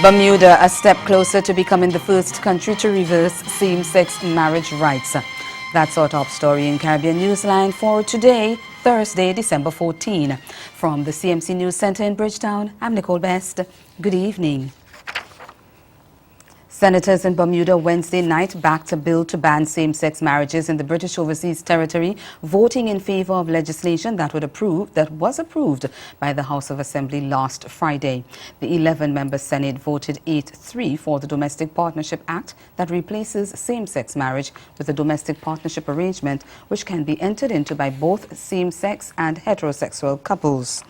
Bermuda, a step closer to becoming the first country to reverse same-sex marriage rights. That's our top story in Caribbean Newsline for today, Thursday, December 14. From the CMC News Center in Bridgetown, I'm Nicole Best. Good evening. Senators in Bermuda Wednesday night backed a bill to ban same-sex marriages in the British Overseas Territory, voting in favor of legislation that was approved by the House of Assembly last Friday. The 11-member Senate voted 8-3 for the Domestic Partnership Act that replaces same-sex marriage with a domestic partnership arrangement which can be entered into by both same-sex and heterosexual couples.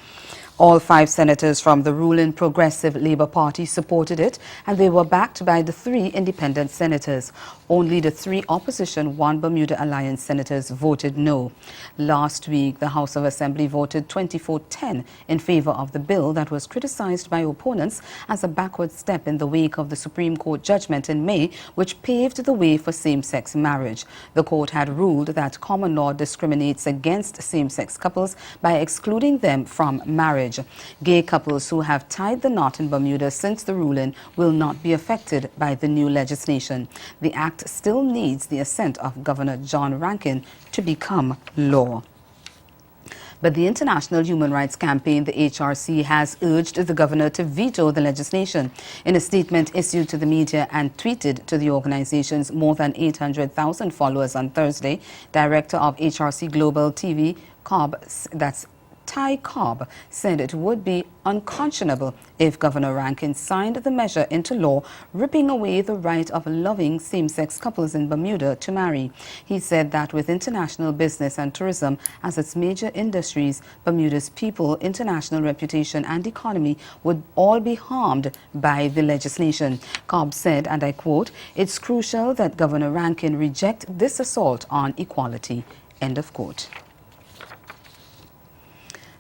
All 5 senators from the ruling Progressive Labour Party supported it, and they were backed by the 3 independent senators. Only the 3 opposition One Bermuda Alliance senators voted no. Last week, the House of Assembly voted 24-10 in favor of the bill that was criticized by opponents as a backward step in the wake of the Supreme Court judgment in May, which paved the way for same-sex marriage. The court had ruled that common law discriminates against same-sex couples by excluding them from marriage. Gay couples who have tied the knot in Bermuda since the ruling will not be affected by the new legislation. The act still needs the assent of Governor John Rankin to become law. But the International Human Rights Campaign, the HRC, has urged the governor to veto the legislation. In a statement issued to the media and tweeted to the organization's more than 800,000 followers on Thursday, Director of HRC Global TV, Ty Cobb, said it would be unconscionable if Governor Rankin signed the measure into law, ripping away the right of loving same-sex couples in Bermuda to marry. He said that with international business and tourism as its major industries, Bermuda's people, international reputation and economy would all be harmed by the legislation. Cobb said, and I quote, "It's crucial that Governor Rankin reject this assault on equality." End of quote.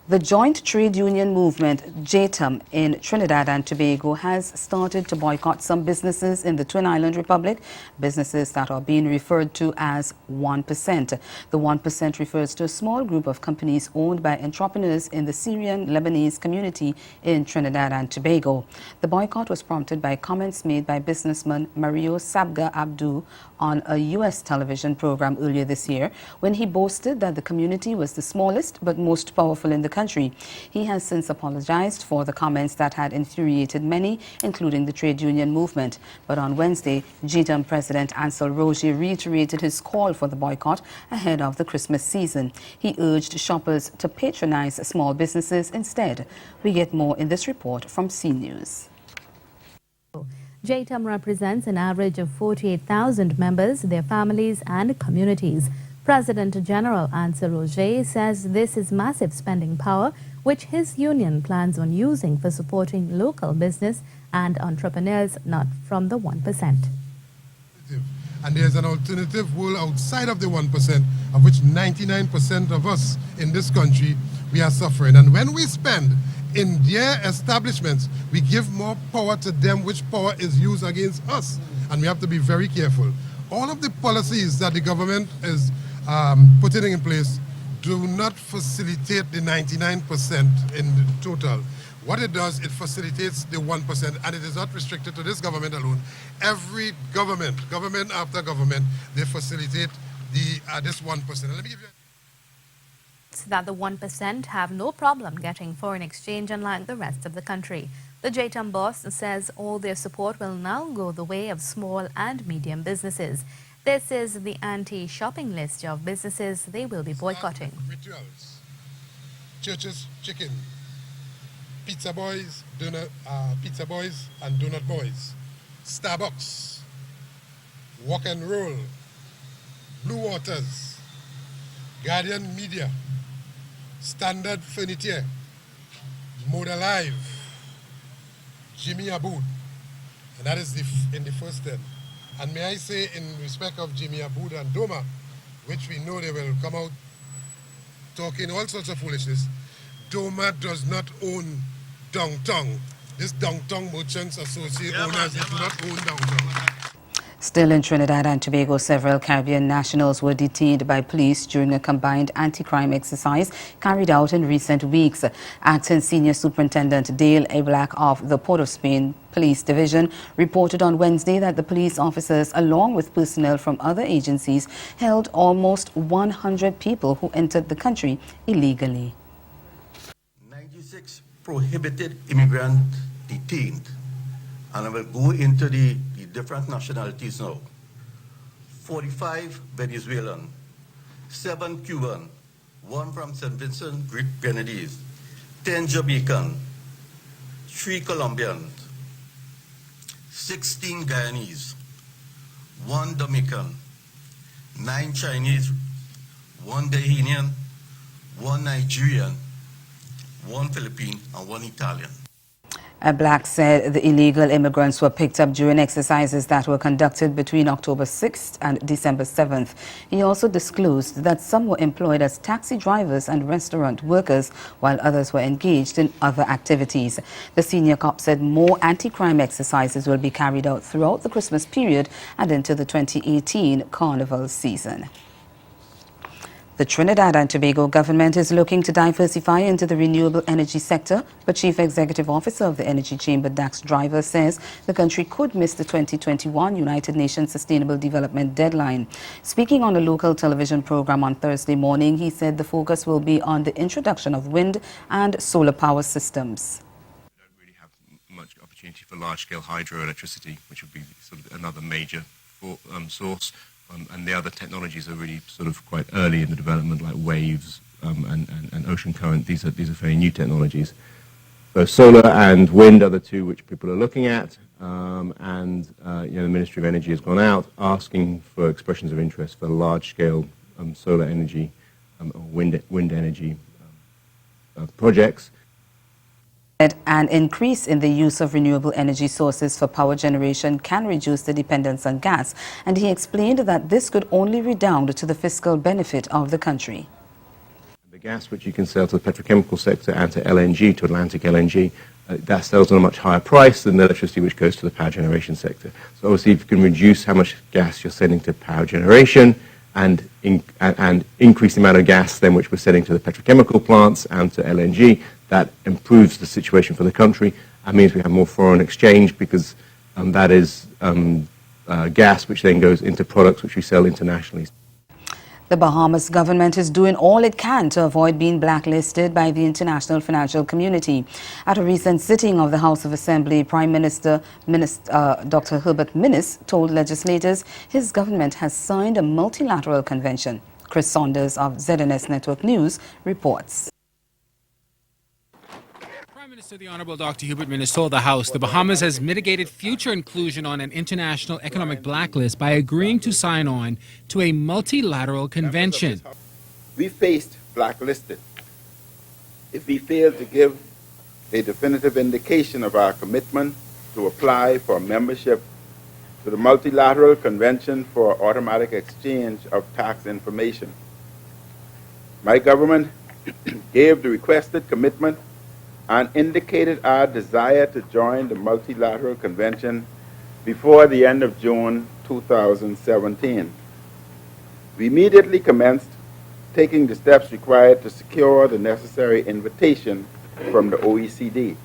The joint trade union movement, JTUM, in Trinidad and Tobago has started to boycott some businesses in the Twin Island Republic, businesses that are being referred to as 1%. The 1% refers to a small group of companies owned by entrepreneurs in the Syrian-Lebanese community in Trinidad and Tobago. The boycott was prompted by comments made by businessman Mario Sabga Abdu on a U.S. television program earlier this year when he boasted that the community was the smallest but most powerful in the country. He has since apologized for the comments that had infuriated many, including the trade union movement. But on Wednesday, JTUM President Ansel Roger reiterated his call for the boycott ahead of the Christmas season. He urged shoppers to patronize small businesses instead. We get more in this report from CNews. JTUM represents an average of 48,000 members, their families and communities. President General Ansel Roger says this is massive spending power, which his union plans on using for supporting local business and entrepreneurs, not from the 1%. And there's an alternative world outside of the 1%, of which 99% of us in this country, we are suffering. And when we spend in their establishments, we give more power to them, which power is used against us. And we have to be very careful. All of the policies that the government is putting in place do not facilitate the 99% in the total. What it does, it facilitates the 1%, and it is not restricted to this government alone. Every government after government, they facilitate this 1%. And let me give you that the 1% have no problem getting foreign exchange unlike the rest of the country. The JTUM boss says all their support will now go the way of small and medium businesses. This is the anti-shopping list of businesses they will be boycotting. Rituals, churches, chicken, pizza boys and donut boys, Starbucks, walk and roll, Blue Waters, Guardian Media, Standard Furniture, Mode Alive, Jimmy Abood, and that is in the first 10. And may I say, in respect of Jimmy Abood and Doma, which we know they will come out talking all sorts of foolishness, Doma does not own Downtown. This Downtown Merchants Associate owners do not own Downtown. Still in Trinidad and Tobago, several Caribbean nationals were detained by police during a combined anti-crime exercise carried out in recent weeks. Acting Senior Superintendent Dale Ablack of the Port of Spain Police Division reported on Wednesday that the police officers, along with personnel from other agencies, held almost 100 people who entered the country illegally. 96 prohibited immigrants detained, and I will go into the different nationalities now. 45 Venezuelan, 7 Cuban, 1 from St. Vincent Grenadines, 10 Jamaican, 3 Colombians, 16 Guyanese, 1 Dominican, 9 Chinese, 1 Bahamian, 1 Nigerian, 1 Philippine, and 1 Italian. Black said the illegal immigrants were picked up during exercises that were conducted between October 6th and December 7th. He also disclosed that some were employed as taxi drivers and restaurant workers, while others were engaged in other activities. The senior cop said more anti-crime exercises will be carried out throughout the Christmas period and into the 2018 Carnival season. The Trinidad and Tobago government is looking to diversify into the renewable energy sector, but Chief Executive Officer of the Energy Chamber, Dax Driver, says the country could miss the 2021 United Nations Sustainable Development deadline. Speaking on a local television program on Thursday morning, he said the focus will be on the introduction of wind and solar power systems. We don't really have much opportunity for large-scale hydroelectricity, which would be sort of another major source. And the other technologies are really sort of quite early in the development, like waves and ocean current. These are very new technologies. So solar and wind are the two which people are looking at, the Ministry of Energy has gone out asking for expressions of interest for large-scale solar energy or wind energy projects. An increase in the use of renewable energy sources for power generation can reduce the dependence on gas, and he explained that this could only redound to the fiscal benefit of the country. The gas which you can sell to the petrochemical sector and to LNG, to Atlantic LNG, that sells at a much higher price than the electricity which goes to the power generation sector. So obviously if you can reduce how much gas you're sending to power generation and increase the amount of gas then which we're sending to the petrochemical plants and to LNG, that improves the situation for the country. That means we have more foreign exchange because that is gas which then goes into products which we sell internationally. The Bahamas government is doing all it can to avoid being blacklisted by the international financial community. At a recent sitting of the House of Assembly, Prime Minister Dr. Herbert Minnis told legislators his government has signed a multilateral convention. Chris Saunders of ZNS Network News reports. Prime Minister the Honourable Dr. Hubert Minnis told the House the Bahamas has mitigated future inclusion on an international economic blacklist by agreeing to sign on to a multilateral convention. We faced blacklisted if we failed to give a definitive indication of our commitment to apply for membership to the Multilateral Convention for Automatic Exchange of Tax Information. My government gave the requested commitment and indicated our desire to join the Multilateral Convention before the end of June 2017. We immediately commenced taking the steps required to secure the necessary invitation from the OECD.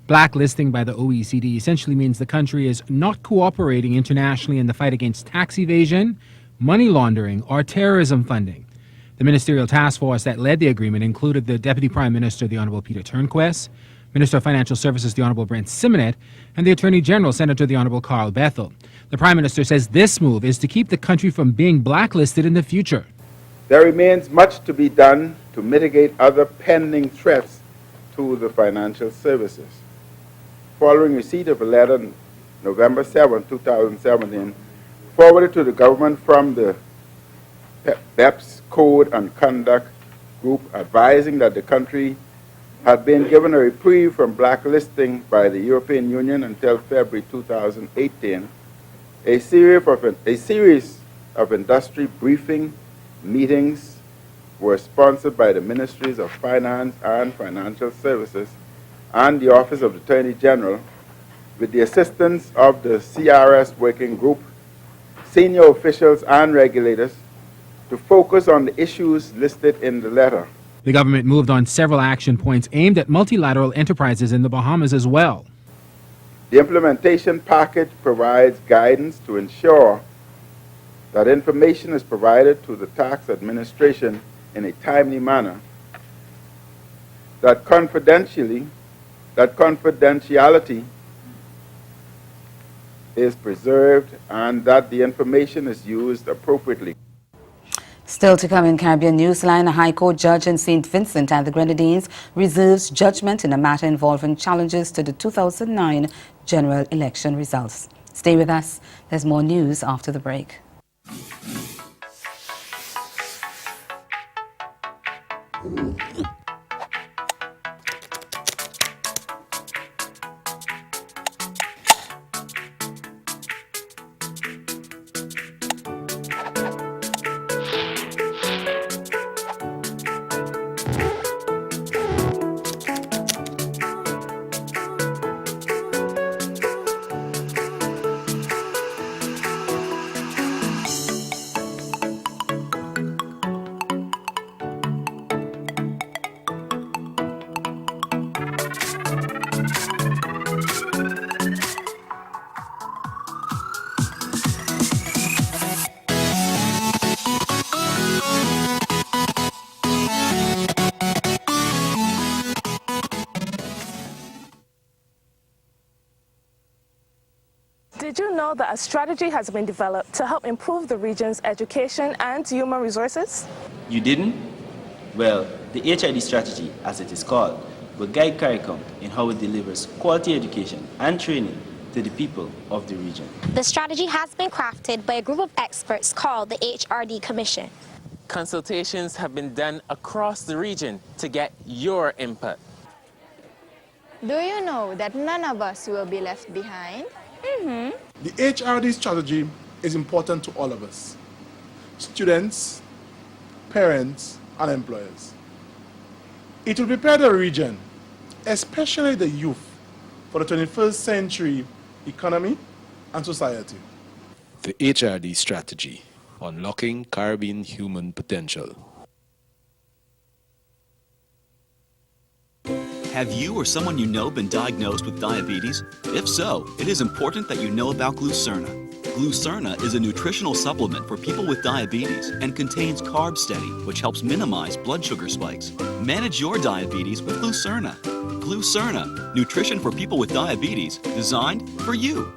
Blacklisting by the OECD essentially means the country is not cooperating internationally in the fight against tax evasion, money laundering, or terrorism funding. The ministerial task force that led the agreement included the Deputy Prime Minister, the Honourable Peter Turnquest, Minister of Financial Services, the Honourable Brent Simonet, and the Attorney General, Senator the Honourable Carl Bethel. The Prime Minister says this move is to keep the country from being blacklisted in the future. There remains much to be done to mitigate other pending threats to the financial services. Following receipt of a letter November 7, 2017, forwarded to the government from the BEPS Code and Conduct Group advising that the country had been given a reprieve from blacklisting by the European Union until February 2018, a series of industry briefing meetings were sponsored by the Ministries of Finance and Financial Services and the Office of the Attorney General with the assistance of the CRS Working Group senior officials and regulators to focus on the issues listed in the letter. The government moved on several action points aimed at multilateral enterprises in the Bahamas as well. The implementation package provides guidance to ensure that information is provided to the tax administration in a timely manner, that confidentiality is preserved, and that the information is used appropriately. Still to come in Caribbean Newsline, a High Court judge in St. Vincent and the Grenadines reserves judgment in a matter involving challenges to the 2009 general election results. Stay with us. There's more news after the break. Did you know that a strategy has been developed to help improve the region's education and human resources? You didn't? Well, the HID strategy, as it is called, will guide CARICOM in how it delivers quality education and training to the people of the region. The strategy has been crafted by a group of experts called the HRD Commission. Consultations have been done across the region to get your input. Do you know that none of us will be left behind? The HRD strategy is important to all of us, students, parents, and employers. It will prepare the region, especially the youth, for the 21st century economy and society. The HRD strategy, unlocking Caribbean human potential. Have you or someone you know been diagnosed with diabetes? If so, it is important that you know about Glucerna. Glucerna is a nutritional supplement for people with diabetes and contains Carb Steady, which helps minimize blood sugar spikes. Manage your diabetes with Glucerna. Glucerna, nutrition for people with diabetes, designed for you.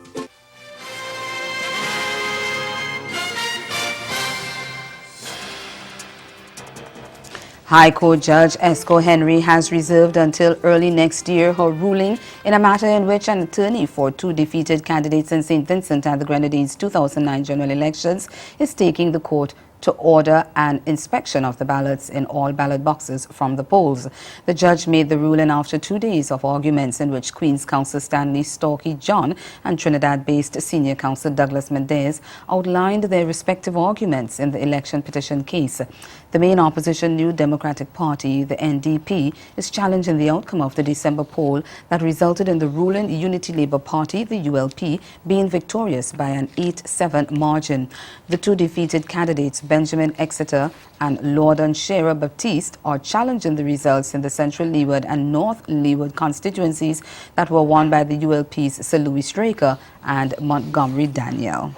High Court Judge Esco Henry has reserved until early next year her ruling in a matter in which an attorney for two defeated candidates in St. Vincent and the Grenadines' 2009 general elections is taking the court to order an inspection of the ballots in all ballot boxes from the polls. The judge made the ruling after 2 days of arguments in which Queen's Counsel Stanley Storkey John and Trinidad-based Senior Counsel Douglas Mendez outlined their respective arguments in the election petition case. The main opposition New Democratic Party, the NDP, is challenging the outcome of the December poll that resulted in the ruling Unity Labour Party, the ULP, being victorious by an 8-7 margin. The two defeated candidates, Benjamin Exeter and Lorden Shearer Baptiste, are challenging the results in the Central Leeward and North Leeward constituencies that were won by the ULP's Sir Louis Straker and Montgomery Daniel.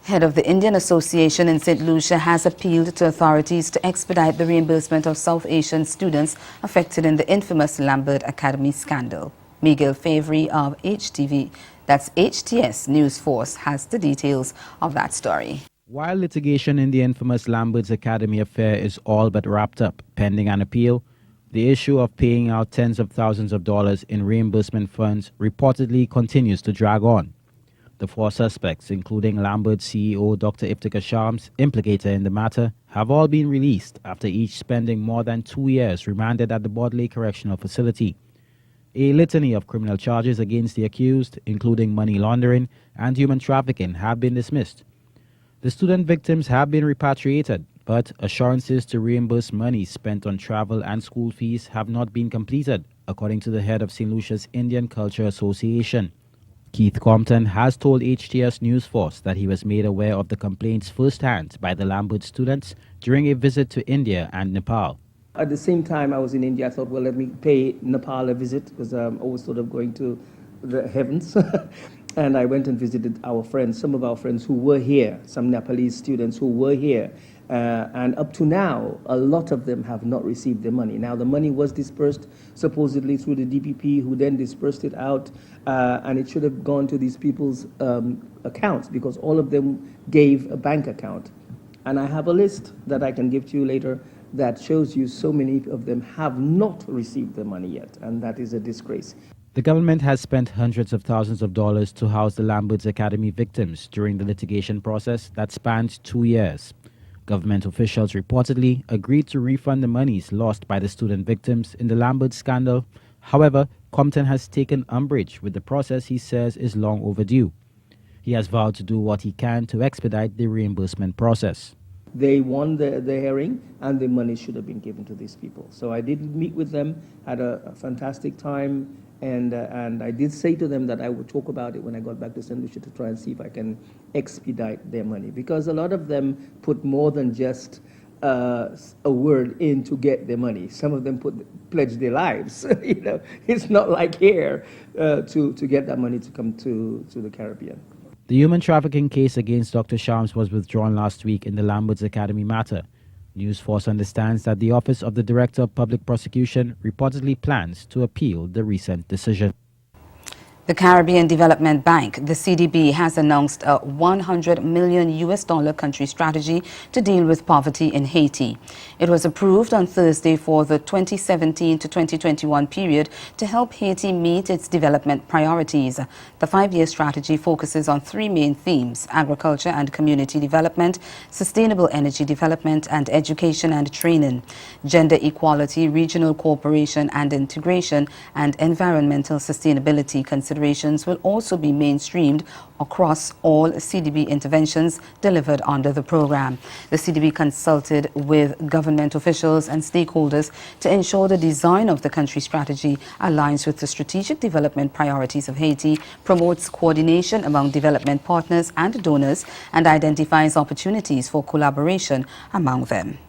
Head of the Indian Association in St. Lucia has appealed to authorities to expedite the reimbursement of South Asian students affected in the infamous Lambert Academy scandal. Miguel Favre of HTS News Force has the details of that story. While litigation in the infamous Lambert's Academy affair is all but wrapped up, pending an appeal, the issue of paying out tens of thousands of dollars in reimbursement funds reportedly continues to drag on. The four suspects, including Lambert's CEO Dr. Iftikhar Shams, implicated in the matter, have all been released after each spending more than 2 years remanded at the Bodley Correctional Facility. A litany of criminal charges against the accused, including money laundering and human trafficking, have been dismissed. The student victims have been repatriated, but assurances to reimburse money spent on travel and school fees have not been completed, according to the head of St. Lucia's Indian Culture Association. Keith Compton has told HTS News Force that he was made aware of the complaints firsthand by the Lambert students during a visit to India and Nepal. At the same time I was in India, I thought, well, let me pay Nepal a visit because I'm always sort of going to the heavens. And I went and visited our friends, some of our friends who were here, some Nepalese students who were here. And up to now, a lot of them have not received their money. Now, the money was dispersed supposedly through the DPP, who then dispersed it out, and it should have gone to these people's accounts because all of them gave a bank account. And I have a list that I can give to you later that shows you so many of them have not received the money yet, and that is a disgrace. The government has spent hundreds of thousands of dollars to house the Lambert's Academy victims during the litigation process that spanned 2 years. Government officials reportedly agreed to refund the monies lost by the student victims in the Lambert scandal. However, Compton has taken umbrage with the process he says is long overdue. He has vowed to do what he can to expedite the reimbursement process. They won the hearing, and the money should have been given to these people. So I did meet with them, had a fantastic time, and I did say to them that I would talk about it when I got back to St. Lucia to try and see if I can expedite their money. Because a lot of them put more than just a word in to get their money. Some of them pledged their lives. You know, it's not like here to get that money to come to the Caribbean. The human trafficking case against Dr. Shams was withdrawn last week in the Lambert's Academy matter. News Force understands that the Office of the Director of Public Prosecution reportedly plans to appeal the recent decision. The Caribbean Development Bank, the CDB, has announced a $100 million country strategy to deal with poverty in Haiti. It was approved on Thursday for the 2017 to 2021 period to help Haiti meet its development priorities. The 5-year strategy focuses on 3 main themes: agriculture and community development, sustainable energy development, and education and training. Gender equality, regional cooperation and integration, and environmental sustainability considerations will also be mainstreamed across all CDB interventions delivered under the program. The CDB consulted with government officials and stakeholders to ensure the design of the country strategy aligns with the strategic development priorities of Haiti, promotes coordination among development partners and donors, and identifies opportunities for collaboration among them.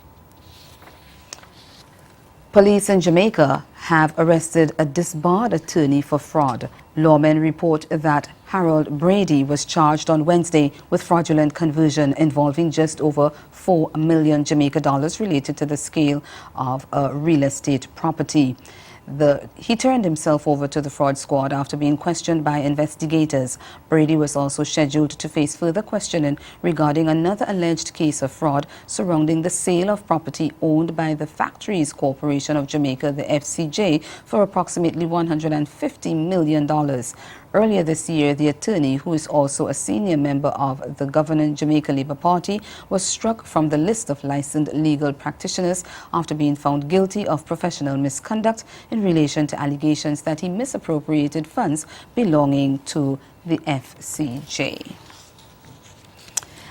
Police in Jamaica have arrested a disbarred attorney for fraud. Lawmen report that Harold Brady was charged on Wednesday with fraudulent conversion involving just over $4 million Jamaican dollars related to the sale of a real estate property. He turned himself over to the fraud squad after being questioned by investigators. Brady was also scheduled to face further questioning regarding another alleged case of fraud surrounding the sale of property owned by the Factories Corporation of Jamaica, the FCJ, for approximately $150 million. Earlier this year, the attorney, who is also a senior member of the governing Jamaica Labour Party, was struck from the list of licensed legal practitioners after being found guilty of professional misconduct in relation to allegations that he misappropriated funds belonging to the FCJ.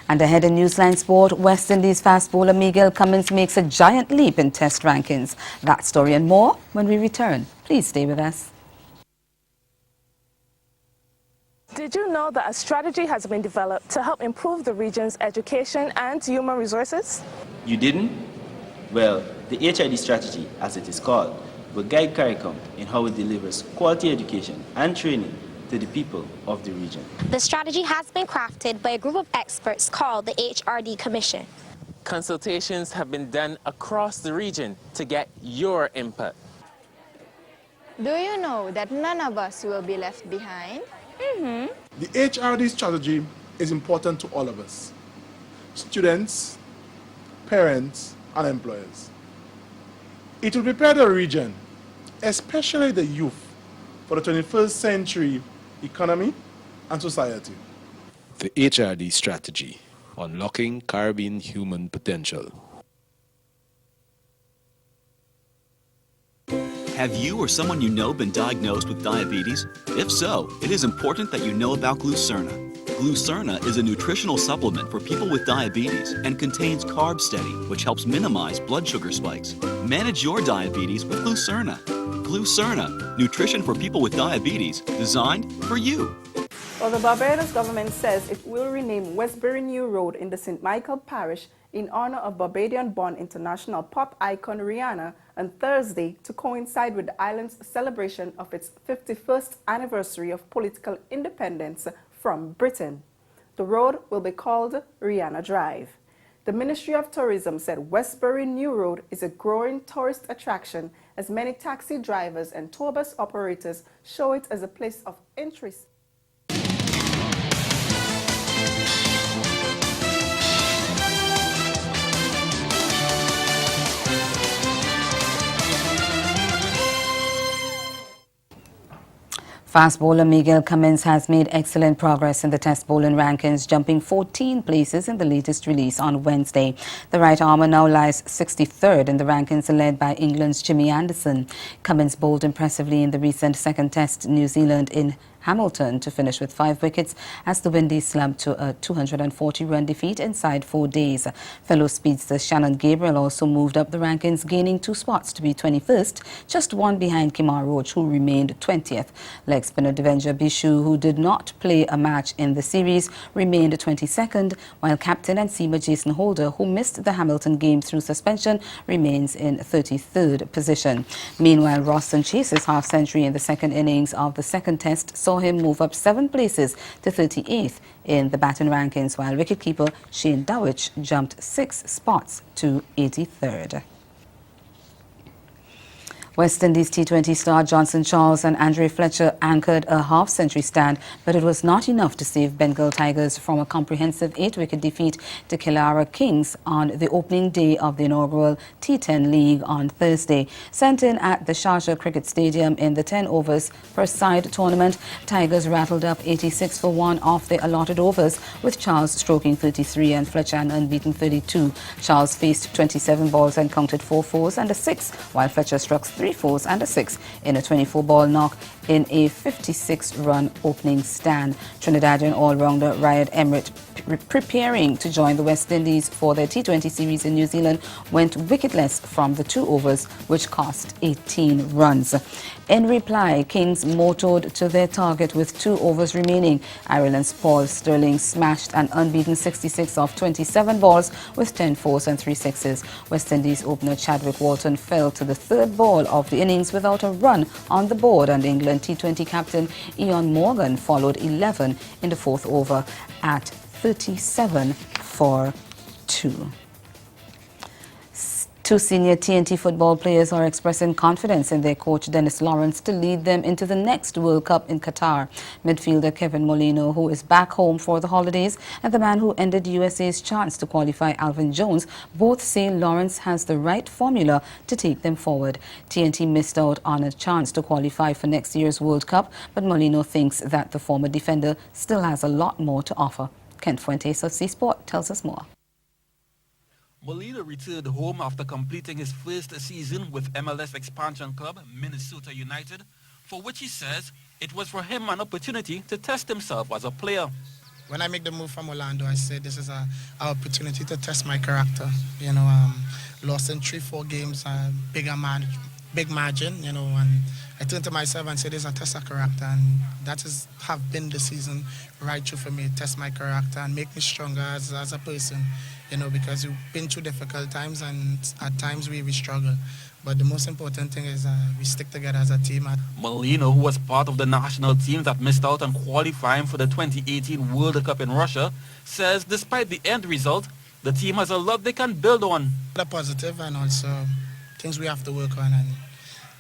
And ahead in Newsline Sport, West Indies fast bowler Miguel Cummins makes a giant leap in Test rankings. That story and more when we return. Please stay with us. Did you know that a strategy has been developed to help improve the region's education and human resources? You didn't? Well, the HID strategy, as it is called, will guide CARICOM in how it delivers quality education and training to the people of the region. The strategy has been crafted by a group of experts called the HRD Commission. Consultations have been done across the region to get your input. Do you know that none of us will be left behind? The HRD strategy is important to all of us: students, parents, and employers. It will prepare the region, especially the youth, for the 21st century economy and society. The HRD strategy, unlocking Caribbean human potential. Have you or someone you know been diagnosed with diabetes? If so, it is important that you know about Glucerna. Glucerna is a nutritional supplement for people with diabetes and contains Carb Steady, which helps minimize blood sugar spikes. Manage your diabetes with Glucerna. Glucerna, nutrition for people with diabetes, designed for you. Well, the Barbados government says it will rename Westbury New Road in the St. Michael Parish in honor of Barbadian-born international pop icon Rihanna on Thursday to coincide with the island's celebration of its 51st anniversary of political independence from Britain. The road will be called Rihanna Drive. The Ministry of Tourism said Westbury New Road is a growing tourist attraction as many taxi drivers and tour bus operators show it as a place of interest. Fast bowler Miguel Cummins has made excellent progress in the Test bowling rankings, jumping 14 places in the latest release on Wednesday. The right-armer now lies 63rd in the rankings, led by England's Jimmy Anderson. Cummins bowled impressively in the recent second Test New Zealand in Hamilton to finish with 5 wickets as the Windies slumped to a 240-run defeat inside 4 days. Fellow speedster Shannon Gabriel also moved up the rankings, gaining 2 spots to be 21st, just 1 behind Kemar Roach, who remained 20th. Leg spinner Devendra Bishu, who did not play a match in the series, remained 22nd, while captain and seamer Jason Holder, who missed the Hamilton game through suspension, remains in 33rd position. Meanwhile, Roston Chase's half-century in the second innings of the second Test saw him move up 7 places to 38th in the batting rankings, while wicketkeeper Shane Dowich jumped 6 spots to 83rd. West Indies T20 star Johnson Charles and Andre Fletcher anchored a half-century stand, but it was not enough to save Bengal Tigers from a comprehensive 8-wicket defeat to Killara Kings on the opening day of the inaugural T10 League on Thursday. Sent in at the Sharjah Cricket Stadium in the 10 overs per side tournament, Tigers rattled up 86 for 1 off the allotted overs, with Charles stroking 33 and Fletcher an unbeaten 32. Charles faced 27 balls and counted 4 fours and a 6, while Fletcher struck 3 fours and a 6 in a 24-ball knock in a 56-run opening stand. Trinidadian all-rounder Riyad Emrit, preparing to join the West Indies for their T20 series in New Zealand, went wicketless from the 2 overs, which cost 18 runs. In reply, Kings motored to their target with 2 overs remaining. Ireland's Paul Stirling smashed an unbeaten 66 off 27 balls with 10 fours and 3 sixes. West Indies opener Chadwick Walton fell to the 3rd ball of the innings without a run on the board, and England T20 captain Ian Morgan followed 11 in the 4th over at 37 for 2. 2 senior TNT football players are expressing confidence in their coach Dennis Lawrence to lead them into the next World Cup in Qatar. Midfielder Kevin Molino, who is back home for the holidays, and the man who ended USA's chance to qualify Alvin Jones, both say Lawrence has the right formula to take them forward. TNT missed out on a chance to qualify for next year's World Cup, but Molino thinks that the former defender still has a lot more to offer. Kent Fuentes of C Sport tells us more. Molina returned home after completing his first season with MLS expansion club Minnesota United, for which he says it was for him an opportunity to test himself as a player. When I make the move from Orlando, I said this is an opportunity to test my character. You know, lost in 3-4 games, big margin, you know, and I turned to myself and said this is a test of character, and that have been the season right through for me, test my character and make me stronger as a person, you know, because we've been through difficult times and at times we struggle. But the most important thing is we stick together as a team. Molino, who was part of the national team that missed out on qualifying for the 2018 World Cup in Russia, says despite the end result, the team has a lot they can build on. The positive and also things we have to work on, and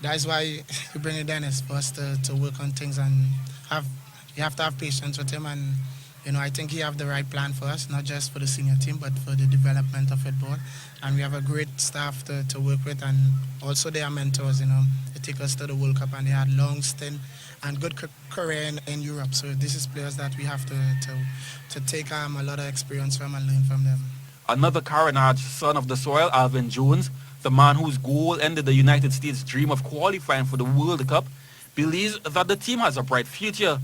that's why you bring in Dennis for us to work on things, and you have to have patience with him, and you know, I think he have the right plan for us, not just for the senior team, but for the development of football. And we have a great staff to work with, and also they are mentors, you know. They take us to the World Cup, and they had long stint and good career in Europe. So this is players that we have to take a lot of experience from and learn from them. Another Carenage son of the soil, Alvin Jones, the man whose goal ended the United States' dream of qualifying for the World Cup, believes that the team has a bright future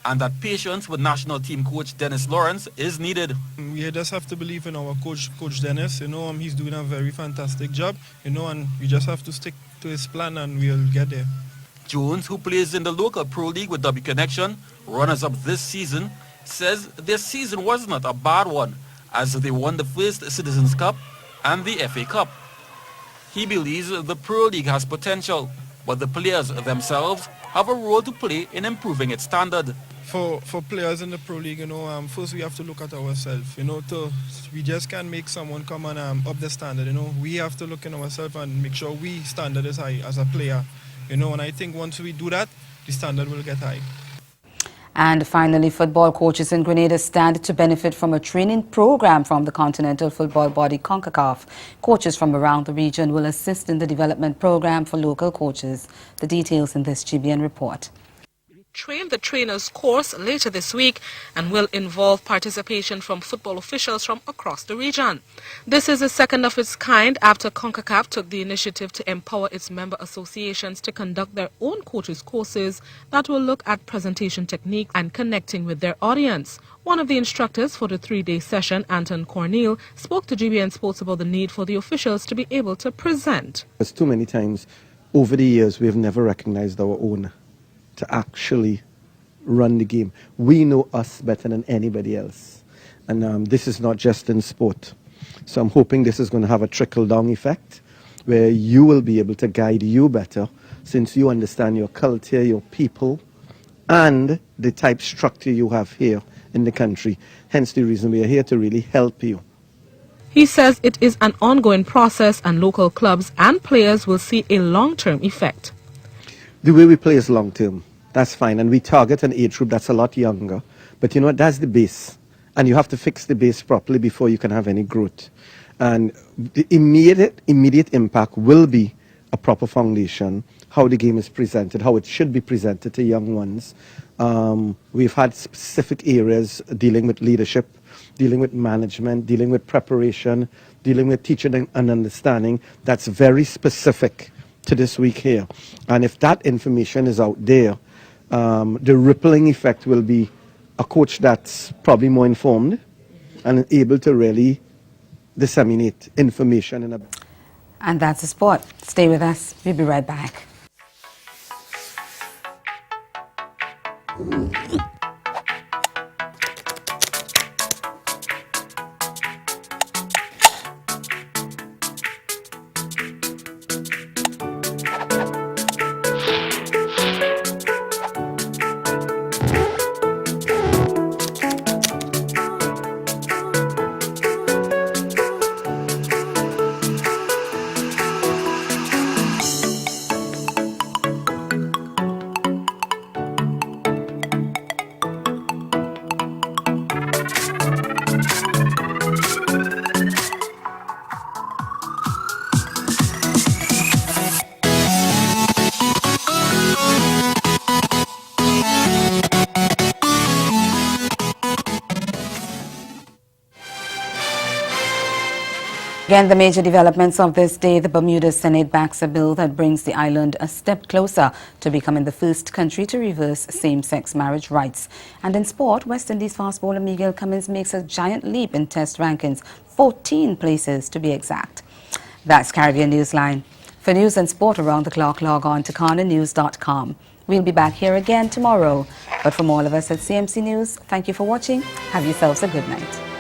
and that patience with national team coach Dennis Lawrence is needed. We just have to believe in our coach Dennis. You know, he's doing a very fantastic job, you know, and we just have to stick to his plan and we'll get there. Jones, who plays in the local Pro League with W Connection, runners-up this season, says their season was not a bad one, as they won the first Citizens Cup and the FA Cup. He believes the Pro League has potential, but the players themselves have a role to play in improving its standard. For players in the Pro League, first we have to look at ourselves, we just can't make someone come and up the standard, We have to look in ourselves and make sure we standard is high as a player, and I think once we do that, the standard will get high. And finally, football coaches in Grenada stand to benefit from a training program from the continental football body CONCACAF. Coaches from around the region will assist in the development program for local coaches. The details in this GBN report. Train the Trainers course later this week and will involve participation from football officials from across the region. This is the second of its kind after CONCACAF took the initiative to empower its member associations to conduct their own coaches courses that will look at presentation technique and connecting with their audience. One of the instructors for the 3-day session, Anton Cornell, spoke to GBN Sports about the need for the officials to be able to present. There's too many times over the years we have never recognized our own to actually run the game. We know us better than anybody else. And this is not just in sport. So I'm hoping this is going to have a trickle-down effect where you will be able to guide you better since you understand your culture, your people, and the type structure you have here in the country. Hence the reason we are here to really help you. He says it is an ongoing process and local clubs and players will see a long-term effect. The way we play is long term, that's fine, and we target an age group that's a lot younger, but you know what, that's the base, and you have to fix the base properly before you can have any growth. And the immediate impact will be a proper foundation, how the game is presented, how it should be presented to young ones. We've had specific areas dealing with leadership, dealing with management, dealing with preparation, dealing with teaching and understanding that's very specific to this week here. And if that information is out there, the rippling effect will be a coach that's probably more informed and able to really disseminate information in a... And that's the sport. Stay with us. We'll be right back. Again, the major developments of this day, the Bermuda Senate backs a bill that brings the island a step closer to becoming the first country to reverse same-sex marriage rights. And in sport, West Indies fast bowler Miguel Cummins makes a giant leap in test rankings, 14 places to be exact. That's Caribbean Newsline. For news and sport around the clock, log on to CarnaNews.com. We'll be back here again tomorrow. But from all of us at CMC News, thank you for watching. Have yourselves a good night.